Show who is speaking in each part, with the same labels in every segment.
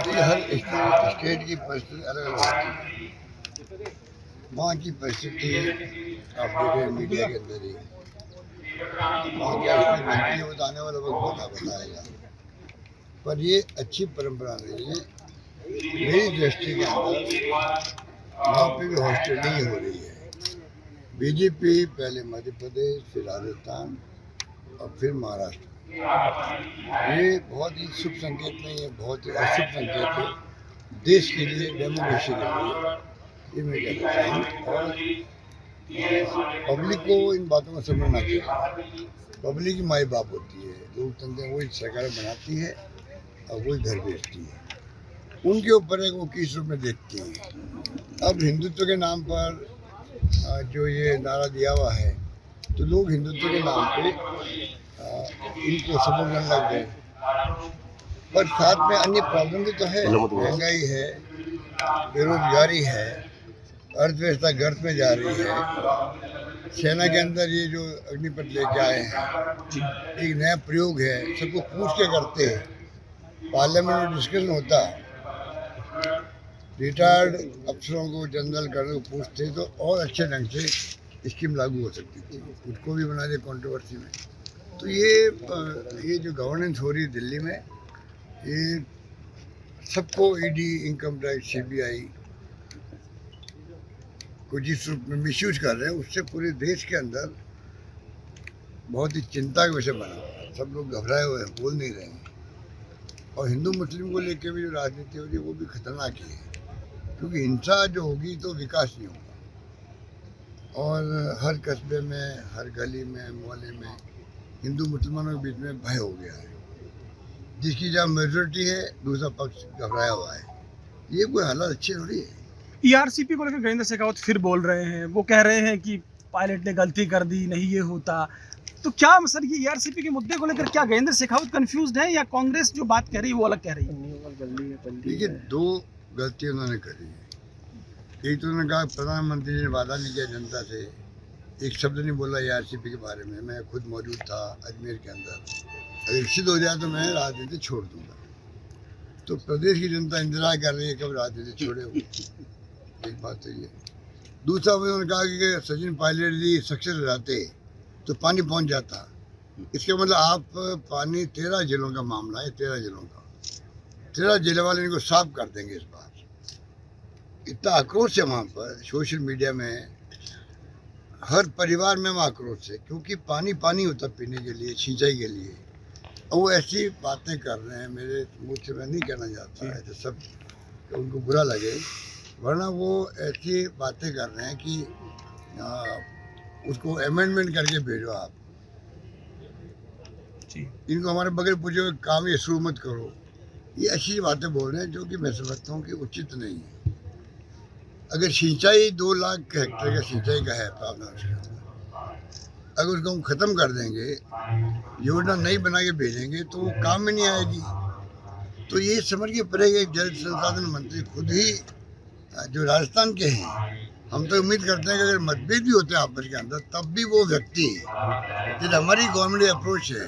Speaker 1: देखिए हर स्टेट की परिस्थिति अलग अलग होती है। वहाँ की परिस्थिति आप देख रहे हैं मीडिया के अंदर ही, वहाँ क्या स्थिति बनती है वो तो आने वाला वक्त बताएगा। पर ये अच्छी परंपरा नहीं है मेरी दृष्टि के अंदर। वहाँ पे भी हॉस्टेलिंग हो रही है। बीजेपी पहले मध्य प्रदेश, फिर राजस्थान और फिर महाराष्ट्र। ये बहुत ही शुभ संकेत नहीं है, बहुत ही अशुभ संकेत है देश के लिए, डेमोक्रेसी के लिए। ये मैं कहता हूँ। और पब्लिक को इन बातों को समझना चाहिए। पब्लिक की माई बाप होती है, लोकतंत्र वही सरकार बनाती है और वही घर भेजती है। उनके ऊपर है वो किस रूप में देखती है। अब हिंदुत्व के नाम पर जो ये नारा दिया हुआ है, तो लोग हिंदुत्व के नाम पे इनको समझने लग गए। पर साथ में अन्य प्रॉब्लम भी तो है, महंगाई है, बेरोजगारी है, अर्थव्यवस्था गर्त में जा रही है। सेना के अंदर ये जो अग्निपथ लेके आए हैं, एक नया प्रयोग है, सबको पूछ के करते हैं। पार्लियामेंट में डिस्कशन होता, रिटायर्ड अफसरों को, जनरल कर्नल को पूछते तो और अच्छे ढंग से स्कीम लागू हो सकती थी। उसको भी बना दिया कंट्रोवर्सी में। तो ये जो गवर्नेंस हो रही है दिल्ली में, ये सबको ईडी, इनकम टैक्स, सीबीआई को जिस रूप में मिसयूज कर रहे हैं, उससे पूरे देश के अंदर बहुत ही चिंता का विषय बना। सब लोग घबराए हुए हैं, बोल नहीं रहे हैं। और हिंदू मुस्लिम को लेकर भी जो राजनीति हो रही है वो भी खतरनाक ही है, क्योंकि हिंसा जो होगी तो विकास नहीं होगा। और हर कस्बे में, हर गली में, मोहल्ले में हिंदू मुसलमानों के बीच में भय हो गया है। जिसकी जहाँ मेजोरिटी है, दूसरा पक्ष घबराया हुआ है। ये कोई हालत अच्छी थोड़ी है।
Speaker 2: ईआरसीपी को लेकर गजेंद्र शेखावत फिर बोल रहे हैं। वो कह रहे हैं कि पायलट ने गलती कर दी, नहीं ये होता। तो क्या सर ये ईआरसीपी के मुद्दे को लेकर क्या गजेंद्र शेखावत कंफ्यूज्ड है, या कांग्रेस जो बात कह रही है वो अलग कह रही है?
Speaker 1: देखिए, दो गलतियां उन्होंने करी है। एक तो उन्होंने कहा प्रधानमंत्री ने वादा नहीं किया जनता से, एक शब्द नहीं बोला ईआरसीपी के बारे में। मैं खुद मौजूद था अजमेर के अंदर। अगर निश्चित हो जाए तो मैं राजनीति छोड़ दूंगा। तो प्रदेश की जनता इंतजार कर रही है कब राजनीति छोड़े हुए। एक बात तो ये। दूसरा उन्होंने कहा कि सचिन पायलट जी सक्सेस हो जाते तो पानी पहुंच जाता। इसका मतलब आप पानी 13 जिलों का मामला है, 13 जिलों का। 13 जिले वाले इनको साफ कर देंगे इस बार। इतना आक्रोश है वहाँ पर, सोशल मीडिया में, हर परिवार में वहाँ आक्रोश है, क्योंकि पानी पानी होता पीने के लिए, सिंचाई के लिए। और वो ऐसी बातें कर रहे हैं, मेरे मुँह से मैं नहीं कहना चाहता है तो सब उनको बुरा लगे, वरना वो ऐसी बातें कर रहे हैं कि उसको अमेंडमेंट करके भेजो आप। इनको हमारे बगैर पूछे काम ये शुरू मत करो। ये ऐसी बातें बोल रहे हैं जो कि मैं समझता हूँ कि उचित नहीं है। अगर सिंचाई 2 लाख हेक्टेयर का सिंचाई का है प्रावधान, अगर उसको हम ख़त्म कर देंगे, योजना नई बना के भेजेंगे तो वो काम में नहीं आएगी। तो ये समझ के पड़ेगा जल संसाधन मंत्री खुद ही जो राजस्थान के हैं। हम तो उम्मीद करते हैं कि अगर मतभेद भी होते हैं आपस के अंदर, तब भी वो व्यक्ति, जैसे हमारी गवर्नमेंट अप्रोच है,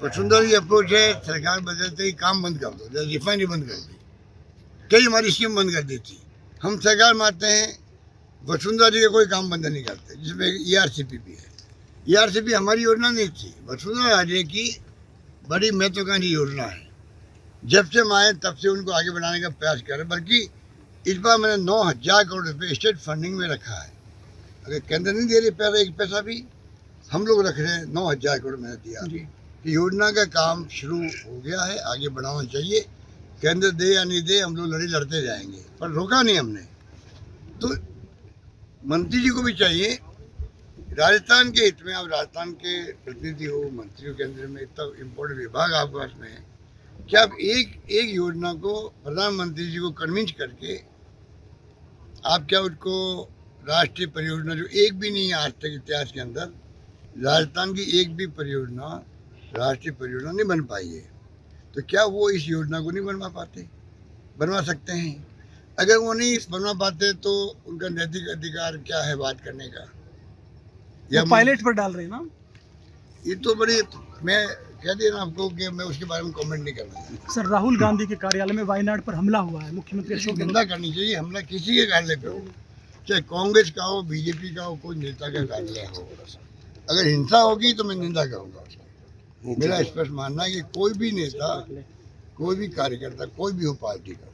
Speaker 1: वसुंधरा की अप्रोच है, सरकार बदलते ही काम बंद कर दो। जैसे रिफाइनरी बंद कर दी, कई हमारी स्कीम बंद कर दी थी। हम सरकार मानते हैं, वसुंधरा जी का कोई काम बंद नहीं करते, जिसमें ईआरसीपी भी है। ईआरसीपी हमारी योजना नहीं थी, वसुंधरा राजे की बड़ी महत्वाकांक्षी योजना है। जब से हम आए तब से उनको आगे बढ़ाने का प्रयास करें। बल्कि इस बार मैंने 9,000 करोड़ रुपये स्टेट फंडिंग में रखा है। अगर केंद्र नहीं दे रही पहले एक पैसा भी, हम लोग रख रहे हैं। 9,000 करोड़ मैंने दिया कि योजना का काम शुरू हो गया है, आगे बढ़ाना चाहिए। केंद्र दे या नहीं दे, हम लोग लड़ते जाएंगे, पर रोका नहीं हमने। तो मंत्री जी को भी चाहिए राजस्थान के हित में, आप राजस्थान के प्रतिनिधि हो, मंत्री हो केंद्र में, इतना इम्पोर्टेंट विभाग आपके पास में है, कि आप एक योजना को प्रधानमंत्री जी को कन्विंस करके आप क्या उसको राष्ट्रीय परियोजना, जो एक भी नहीं है आज तक इतिहास के अंदर, राजस्थान की एक भी परियोजना राष्ट्रीय परियोजना नहीं बन पाई है, तो क्या वो इस योजना को नहीं बनवा पाते? बनवा सकते हैं। अगर वो नहीं बनवा पाते तो उनका नैतिक अधिकार क्या है बात करने का?
Speaker 2: या पायलट पर डाल रहे हैं ना।
Speaker 1: ये तो बड़ी, मैं कह दिया ना आपको कि मैं उसके बारे में कमेंट नहीं करना चाहता।
Speaker 2: सर, राहुल गांधी के कार्यालय में वायनाड पर हमला हुआ है, मुख्यमंत्री
Speaker 1: इसकी
Speaker 2: अशोक गहलोत।
Speaker 1: निंदा करनी चाहिए। हमला किसी के कार्यालय पे हो, चाहे कांग्रेस का हो, बीजेपी का हो, कोई नेता का कार्यालय हो, अगर हिंसा होगी तो मैं निंदा करूंगा उसकी। मेरा स्पष्ट मानना है कि कोई भी नेता, कोई भी कार्यकर्ता, कोई भी हो पार्टी का,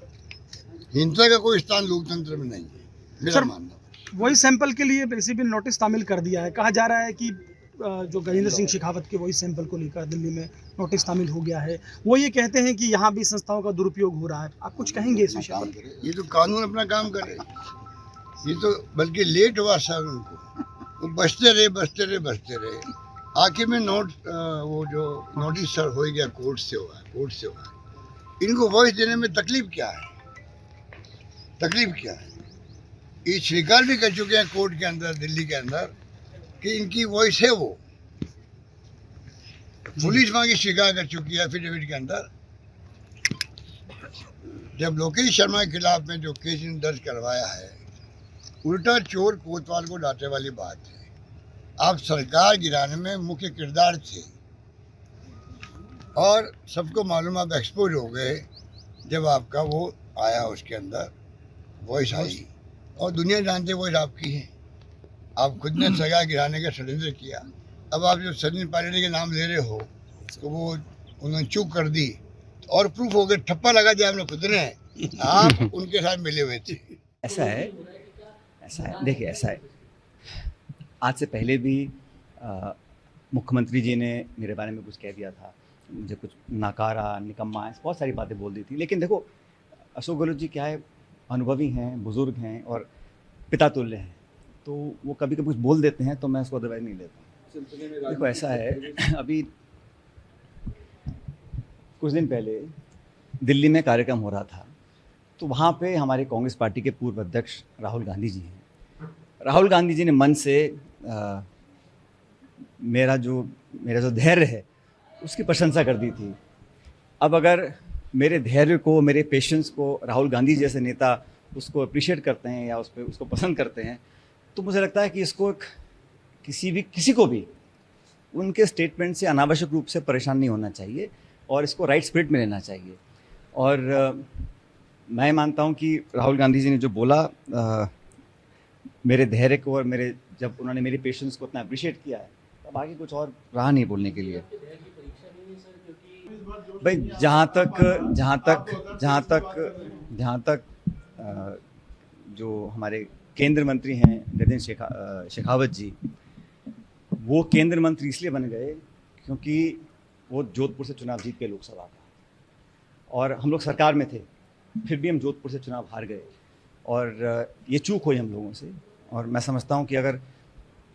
Speaker 1: हिंसा का कोई स्थान लोकतंत्र में नहीं है, मेरा
Speaker 2: सर,
Speaker 1: मानना है।
Speaker 2: वही सैंपल के लिए एसीबी ने नोटिस तामील कर दिया है। कहा जा रहा है कि जो गजेंद्र सिंह शेखावत के वही सैंपल को लेकर दिल्ली में नोटिस तामील हो गया है। वो ये कहते हैं कि यहाँ भी संस्थाओं का दुरुपयोग हो रहा है। आप कुछ कहेंगे इस विषय पर?
Speaker 1: ये तो कानून अपना काम करे, ये तो बल्कि लेट हुआ सर उनको, वो बचते रहे। आखिर में वो जो नोटिस सर हो गया, कोर्ट से हुआ। इनको वॉइस देने में तकलीफ क्या है? ये स्वीकार भी कर चुके हैं कोर्ट के अंदर, दिल्ली के अंदर, कि इनकी वॉइस है। वो पुलिस वहां की स्वीकार कर चुकी है एफिडेविट के अंदर। जब लोकेश शर्मा के खिलाफ में जो केस दर्ज करवाया है, उल्टा चोर कोतवाल को डांटने वाली बात है। आप सरकार गिराने में मुख्य किरदार थे और सबको मालूम, आप एक्सपोज हो गए जब आपका वो आया, उसके अंदर वॉइस आई और दुनिया जानते वॉइस आपकी है। आप खुद ने सरकार गिराने का षड्यंत्र किया। अब आप जो सचिन पायलट के नाम ले रहे हो, तो वो उन्होंने चूक कर दी और प्रूफ हो गया, ठप्पा लगा दिया हमने खुद ने, आप उनके साथ मिले हुए थे।
Speaker 3: ऐसा है, देखिए ऐसा है, आज से पहले भी मुख्यमंत्री जी ने मेरे बारे में कुछ कह दिया था, मुझे कुछ नकारा, निकम्मा, बहुत सारी बातें बोल दी थी। लेकिन देखो, अशोक गहलोत जी क्या है, अनुभवी हैं, बुजुर्ग हैं और पिता तुल्य हैं, तो वो कभी कभी कुछ बोल देते हैं तो मैं उसको अदरवाइज नहीं लेता। देखो ऐसा है, अभी कुछ दिन पहले दिल्ली में कार्यक्रम हो रहा था, तो वहाँ पे हमारे कांग्रेस पार्टी के पूर्व अध्यक्ष राहुल गांधी जी हैं। राहुल गांधी जी ने मन से मेरा जो धैर्य है उसकी प्रशंसा कर दी थी। अब अगर मेरे धैर्य को, मेरे पेशेंस को राहुल गांधी जैसे नेता उसको अप्रिशिएट करते हैं या उसको पसंद करते हैं, तो मुझे लगता है कि इसको किसी को भी उनके स्टेटमेंट से अनावश्यक रूप से परेशान नहीं होना चाहिए और इसको राइट स्पिरिट में लेना चाहिए। और मैं मानता हूं कि राहुल गांधी जी ने जो बोला, मेरे धैर्य को और जब उन्होंने मेरे पेशेंस को इतना अप्रिशिएट किया है, तब आगे कुछ और रहा नहीं बोलने के लिए। भाई जहाँ तक जो हमारे केंद्र मंत्री हैं गजेंद्र शेखावत जी, वो केंद्र मंत्री इसलिए बन गए क्योंकि वो जोधपुर से चुनाव जीत के लोकसभा का, और हम लोग सरकार में थे, फिर भी हम जोधपुर से चुनाव हार गए और ये चूक हुई हम लोगों से। और मैं समझता हूँ कि अगर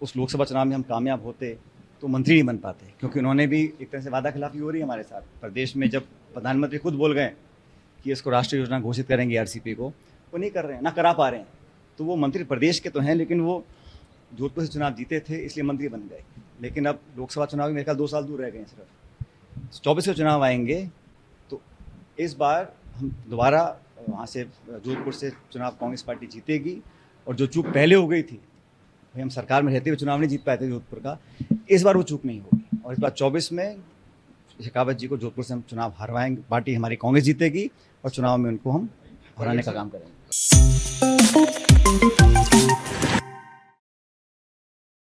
Speaker 3: उस लोकसभा चुनाव में हम कामयाब होते तो मंत्री नहीं बन पाते, क्योंकि उन्होंने भी एक तरह से वादा खिलाफी हो रही है हमारे साथ। प्रदेश में जब प्रधानमंत्री खुद बोल गए कि इसको राष्ट्रीय योजना घोषित करेंगे आरसीपी को, वो नहीं कर रहे हैं, ना करा पा रहे हैं। तो वो मंत्री प्रदेश के तो हैं, लेकिन वो जोधपुर से चुनाव जीते थे इसलिए मंत्री बन गए। लेकिन अब लोकसभा चुनाव में मेरे ख्याल 2 साल दूर रह गए हैं, सिर्फ 24 से चुनाव आएंगे, तो इस बार हम दोबारा वहाँ से जोधपुर से चुनाव कांग्रेस पार्टी जीतेगी। और जो चूक पहले हो गई थी, भाई हम सरकार में रहते हुए चुनाव नहीं जीत पाए थे जोधपुर का, इस बार वो चूक नहीं होगी। और इस बार 24 में शेखावत जी को जोधपुर से हम चुनाव हरवाएंगे, पार्टी हमारी कांग्रेस जीतेगी और चुनाव में उनको हम हराने का काम करेंगे।